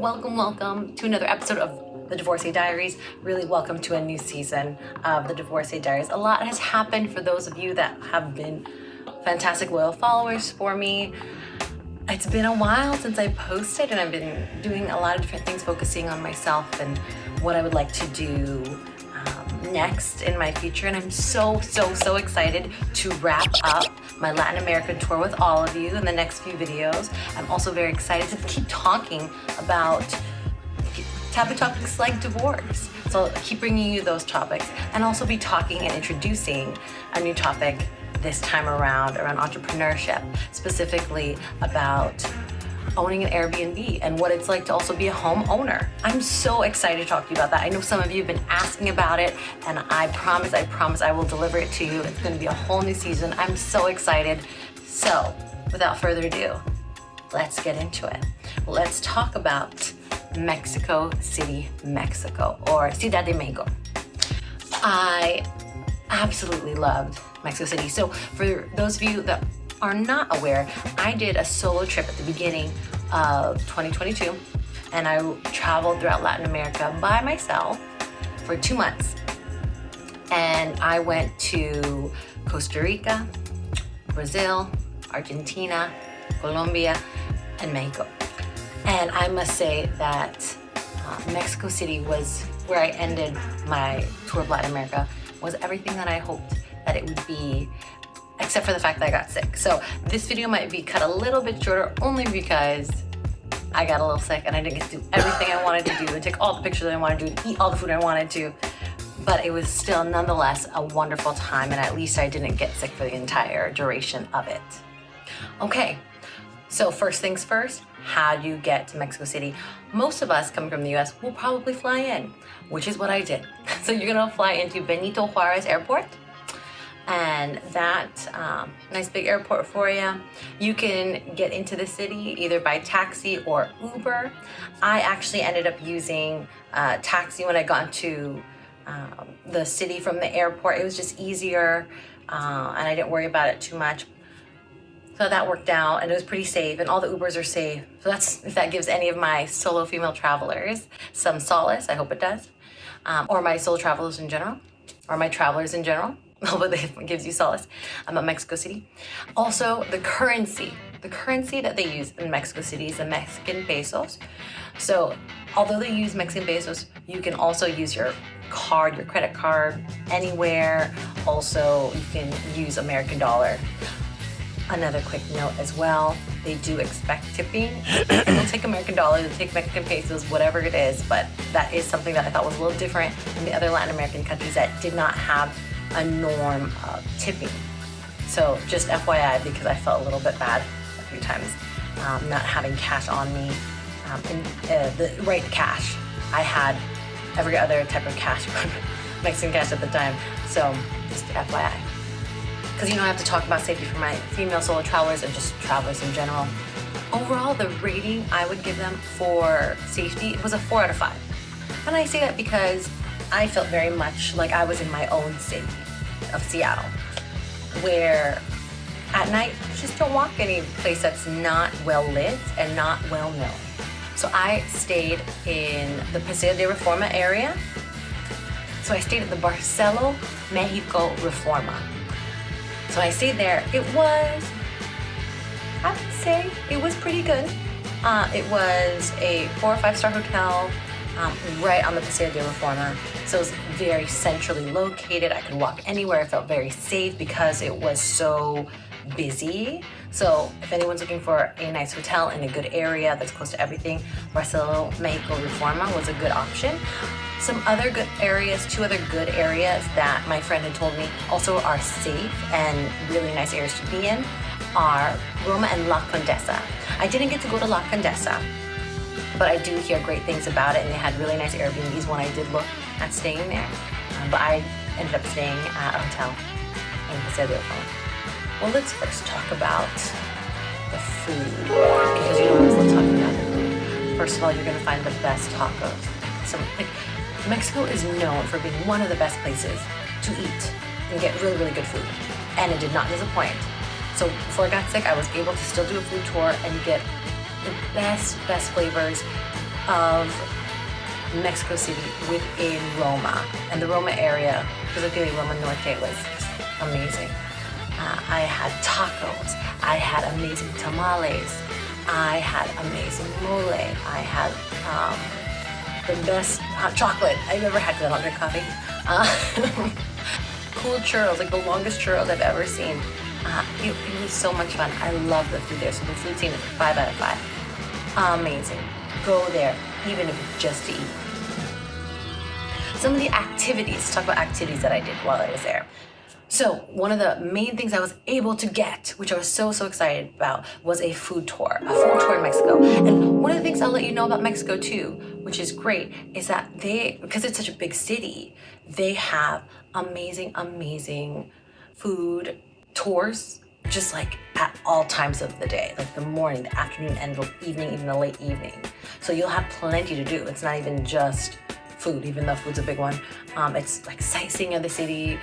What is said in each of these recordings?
welcome to another episode of the Divorcee Diaries. Really welcome to a new season of the Divorcee Diaries. A lot has happened for those of you that have been fantastic loyal followers for me. It's been a while since I posted, and I've been doing a lot of different things, focusing on myself and what I would like to do next in my future. And I'm so excited to wrap up my Latin American tour with all of you in the next few videos. I'm also very excited to keep talking about taboo topics like divorce. So I'll keep bringing you those topics, and also be talking and introducing a new topic this time around entrepreneurship, specifically about owning an Airbnb and what it's like to also be a homeowner. I'm so excited to talk to you about that. I know some of you have been asking about it, and I promise I will deliver it to you. It's gonna be a whole new season. I'm so excited. So without further ado, let's get into it. Let's talk about Mexico City, Mexico, or Ciudad de Mexico. I absolutely loved Mexico City. So for those of you that are not aware, I did a solo trip at the beginning of 2022, and I traveled throughout Latin America by myself for 2 months. And I went to Costa Rica, Brazil, Argentina, Colombia, and Mexico. And I must say that Mexico City was where I ended my tour of Latin America, was everything that I hoped that it would be, except for the fact that I got sick. So this video might be cut a little bit shorter, only because I got a little sick and I didn't get to do everything I wanted to do and take all the pictures that I wanted to do and eat all the food I wanted to. But it was still nonetheless a wonderful time, and at least I didn't get sick for the entire duration of it. Okay, so first things first, how do you get to Mexico City? Most of us coming from the US will probably fly in, which is what I did. So you're gonna fly into Benito Juarez Airport, and that nice big airport for you. You can get into the city either by taxi or Uber. I actually ended up using taxi when I got into the city from the airport. It was just easier, and I didn't worry about it too much. So that worked out, and it was pretty safe, and all the Ubers are safe. So that's, if that gives any of my solo female travelers some solace, I hope it does. Or my solo travelers in general, or my travelers in general. But it gives you solace about Mexico City. Also, the currency that they use in Mexico City is the Mexican pesos. So although they use Mexican pesos, you can also use your card, your credit card, anywhere. Also, you can use American dollar. Another quick note as well, they do expect tipping. And they'll take American dollars, they'll take Mexican pesos, whatever it is, but that is something that I thought was a little different than the other Latin American countries that did not have a norm of tipping. So just FYI, because I felt a little bit bad a few times not having cash on me, the right cash. I had every other type of cash, but Mexican cash at the time. So just FYI. Because I have to talk about safety for my female solo travelers and just travelers in general. Overall, the rating I would give them for safety was a 4 out of 5. And I say that because I felt very much like I was in my own city of Seattle, where at night, just don't walk any place that's not well lit and not well known. So I stayed in the Paseo de Reforma area. So I stayed at the Barcelo Mexico Reforma. So I stayed there. It was, I would say, it was pretty good. It was a 4 or 5 star hotel right on the Paseo de Reforma. So it was very centrally located. I could walk anywhere. I felt very safe because it was so busy. So if anyone's looking for a nice hotel in a good area that's close to everything, Barcelo Mexico Reforma was a good option. Some other good areas, 2 other good areas that my friend had told me also are safe and really nice areas to be in are Roma and La Condesa. I didn't get to go to La Condesa, but I do hear great things about it, and they had really nice Airbnbs when I did look at staying there. But I ended up staying at a hotel in Paseo de Reforma. Well, let's first talk about the food, because I always love talking about the food. First of all, you're gonna find the best tacos. Mexico is known for being one of the best places to eat and get really good food, and it did not disappoint. So before I got sick, I was able to still do a food tour and get the best flavors of Mexico City within Roma, and the Roma area, particularly Roma Norte, was amazing. I had tacos, I had amazing tamales, I had amazing mole, I had the best hot chocolate I've ever had, because I don't drink coffee. Cool churros, like the longest churros I've ever seen. It was so much fun. I love the food there, so the food scene is 5 out of 5. Amazing. Go there, even if it's just to eat. Some of the activities, let's talk about activities that I did while I was there. So one of the main things I was able to get, which I was so excited about, was a food tour in Mexico. And one of the things I'll let you know about Mexico too, which is great, is that because it's such a big city, they have amazing food tours, just like at all times of the day, like the morning, the afternoon, and the evening, even the late evening. So you'll have plenty to do. It's not even just food, even though food's a big one. It's like sightseeing of the city,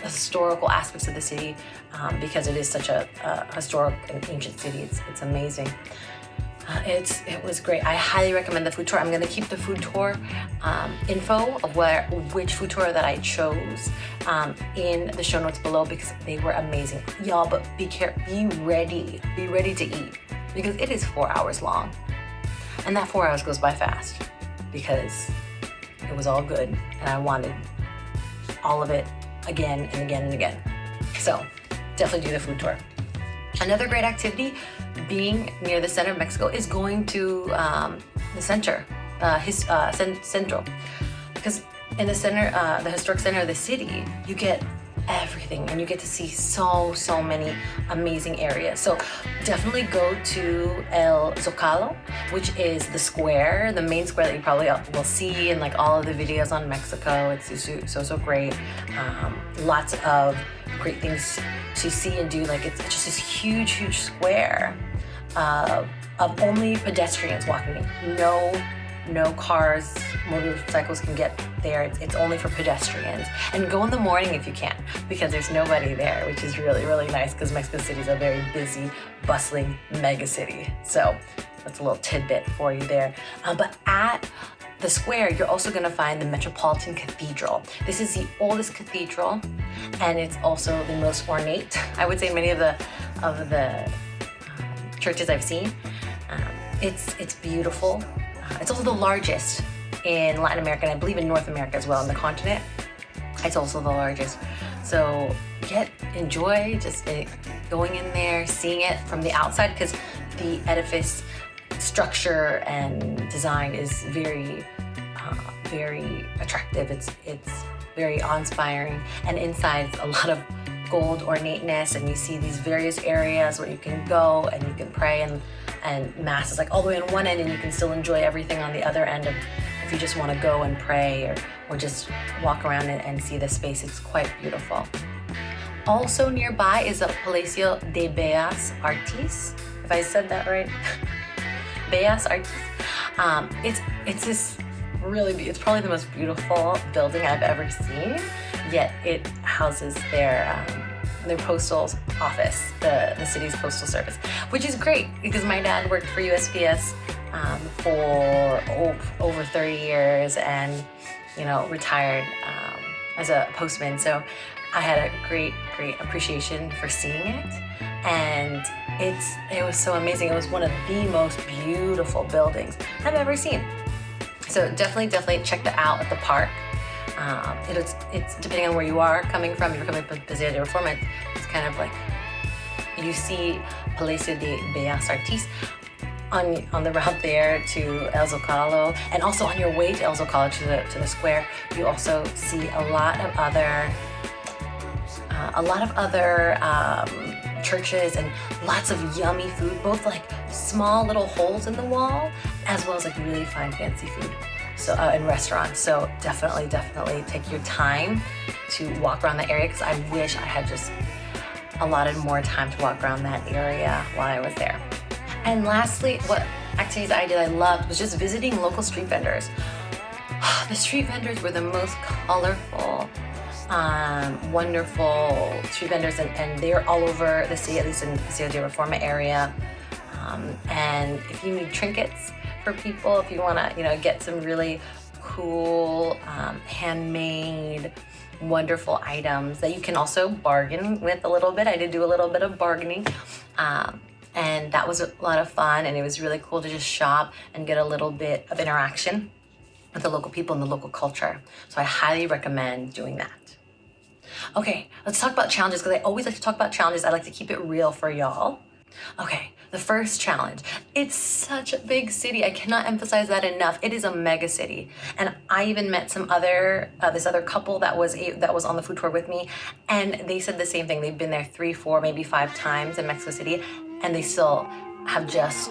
historical aspects of the city, because it is such a historic and ancient city. It's amazing. It was great. I highly recommend the food tour. I'm gonna keep the food tour info of which food tour that I chose in the show notes below, because they were amazing, y'all. But be ready to eat, because it is 4 hours long, and that 4 hours goes by fast because it was all good, and I wanted all of it again and again and again. So definitely do the food tour. Another great activity, being near the center of Mexico, is going to the center, Centro, because in the center, the historic center of the city, you get everything, and you get to see so many amazing areas. So definitely go to El Zocalo, which is the square, the main square that you probably will see in like all of the videos on Mexico. It's so great. Lots of great things to see and do. Like it's just this huge square of only pedestrians walking. No cars, motorcycles can get there. It's only for pedestrians. And go in the morning if you can, because there's nobody there, which is really nice, because Mexico City is a very busy, bustling mega city. So that's a little tidbit for you there. But at the square, you're also gonna find the Metropolitan Cathedral. This is the oldest cathedral, and it's also the most ornate, I would say, many of the churches I've seen. It's beautiful. It's also the largest in Latin America, and I believe in North America as well, on the continent. It's also the largest. So enjoy just going in there, seeing it from the outside, because the edifice structure and design is very attractive. It's very awe-inspiring, and inside it's a lot of gold ornateness, and you see these various areas where you can go and you can pray, and mass is like all the way on one end, and you can still enjoy everything on the other end of, if you just want to go and pray or just walk around and see the space. It's quite beautiful. Also nearby is the Paseo de Artes, if I said that right. Bellas Artes. It's this it's probably the most beautiful building I've ever seen, yet it houses their postal office, the city's postal service, which is great, because my dad worked for USPS for over 30 years, and retired as a postman. So I had a great appreciation for seeing it, and it was so amazing. It was one of the most beautiful buildings I've ever seen. So definitely check that out at the park. It's depending on where you are coming from. If you're coming from Paseo de Reforma, it's kind of like you see Paseo de Artes on the route there to El Zocalo, and also on your way to El Zocalo to the square, you also see a lot of other churches and lots of yummy food, both like small little holes in the wall, as well as like really fine fancy food. So in restaurants. So definitely take your time to walk around that area, because I wish I had just allotted more time to walk around that area while I was there. And lastly, what activities I loved was just visiting local street vendors. The street vendors were the most colorful, wonderful street vendors, and they're all over the city, at least in the Paseo de Reforma area. And if you need trinkets for people if you want to, get some really cool, handmade, wonderful items that you can also bargain with a little bit. I did do a little bit of bargaining, and that was a lot of fun, and it was really cool to just shop and get a little bit of interaction with the local people and the local culture. So I highly recommend doing that. Okay, let's talk about challenges, because I always like to talk about challenges. I like to keep it real for y'all. Okay, the first challenge. It's such a big city. I cannot emphasize that enough. It is a mega city. And I even met some other, this other couple that was on the food tour with me, and they said the same thing. They've been there 3, 4, maybe 5 times in Mexico City, and they still have just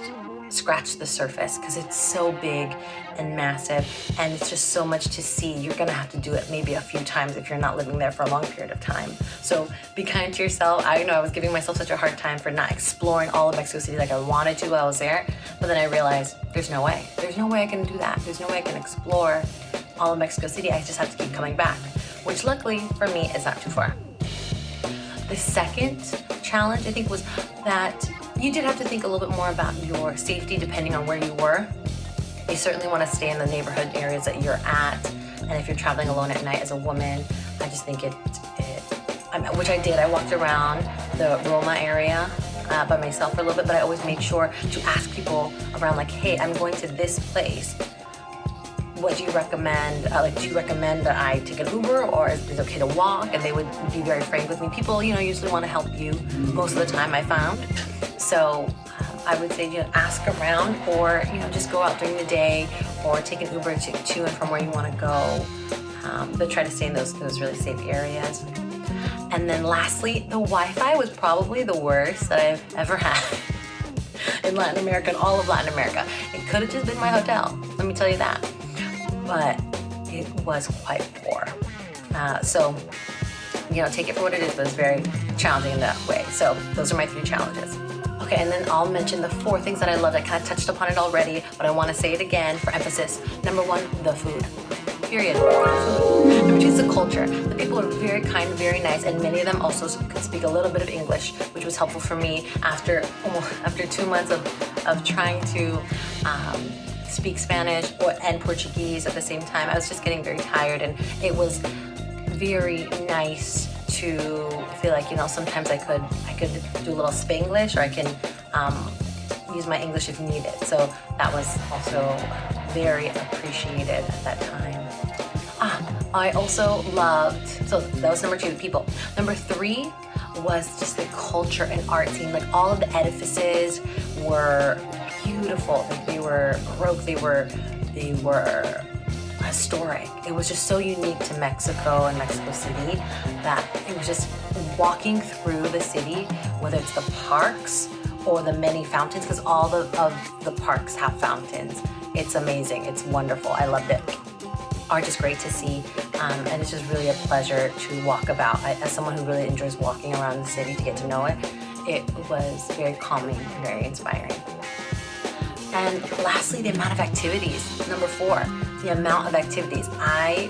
scratched the surface because it's so big and massive, and it's just so much to see. You're gonna have to do it maybe a few times if you're not living there for a long period of time. So be kind to yourself. I know I was giving myself such a hard time for not exploring all of Mexico City like I wanted to while I was there, but then I realized there's no way. There's no way I can do that. There's no way I can explore all of Mexico City. I just have to keep coming back, which luckily for me is not too far. The second challenge, I think, was that you did have to think a little bit more about your safety depending on where you were. You certainly want to stay in the neighborhood areas that you're at. And if you're traveling alone at night as a woman, I just think which I did. I walked around the Roma area by myself for a little bit, but I always made sure to ask people around, like, hey, I'm going to this place. What do you recommend? Do you recommend that I take an Uber, or is it okay to walk? And they would be very frank with me. People, usually want to help you most of the time, I found. So I would say, ask around, or, just go out during the day, or take an Uber to and from where you want to go. But try to stay in those really safe areas. And then lastly, the Wi-Fi was probably the worst that I've ever had in Latin America, and all of Latin America. It could have just been my hotel, let me tell you that. But it was quite poor. So, take it for what it is, but it's very challenging in that way. So those are my 3 challenges. Okay, and then I'll mention the 4 things that I loved. I kind of touched upon it already, but I want to say it again for emphasis. Number 1, the food. Period. Food. Number 2 is the culture. The people are very kind, very nice, and many of them also could speak a little bit of English, which was helpful for me after 2 months of trying to speak Spanish and Portuguese at the same time. I was just getting very tired, and it was very nice to feel like, sometimes I could do a little Spanglish, or I can use my English if needed. So that was also very appreciated at that time. I also loved, so that was number 2, the people. Number 3 was just the culture and art scene. Like, all of the edifices were beautiful. Like, they were Baroque, they were historic. It was just so unique to Mexico and Mexico City that it was just walking through the city, whether it's the parks or the many fountains, because all of the parks have fountains. It's amazing. It's wonderful. I loved it. Art is great to see, and it's just really a pleasure to walk about. As someone who really enjoys walking around the city to get to know it, it was very calming and very inspiring. And lastly, the amount of activities. Number 4, the amount of activities. I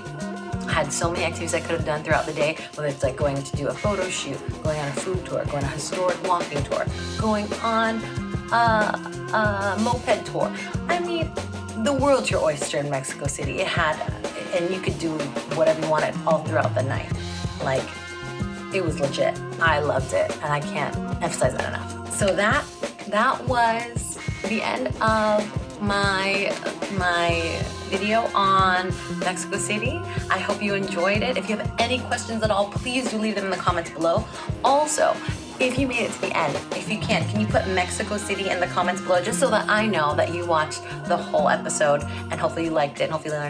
had so many activities I could have done throughout the day, whether it's like going to do a photo shoot, going on a food tour, going on a historic walking tour, going on a moped tour. I mean, the world's your oyster in Mexico City. It had, and you could do whatever you wanted all throughout the night. Like, it was legit. I loved it, and I can't emphasize that enough. So that was the end of my video on Mexico City. I hope you enjoyed it. If you have any questions at all, please do leave them in the comments below. Also, if you made it to the end, if you can you put Mexico City in the comments below, just so that I know that you watched the whole episode, and hopefully you liked it, and hopefully you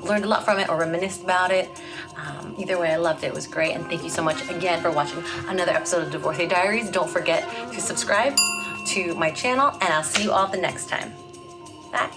learned a lot from it, or reminisced about it. Either way, I loved it. It was great, and thank you so much again for watching another episode of Divorcee Diaries. Don't forget to subscribe to my channel, and I'll see you all the next time. Bye.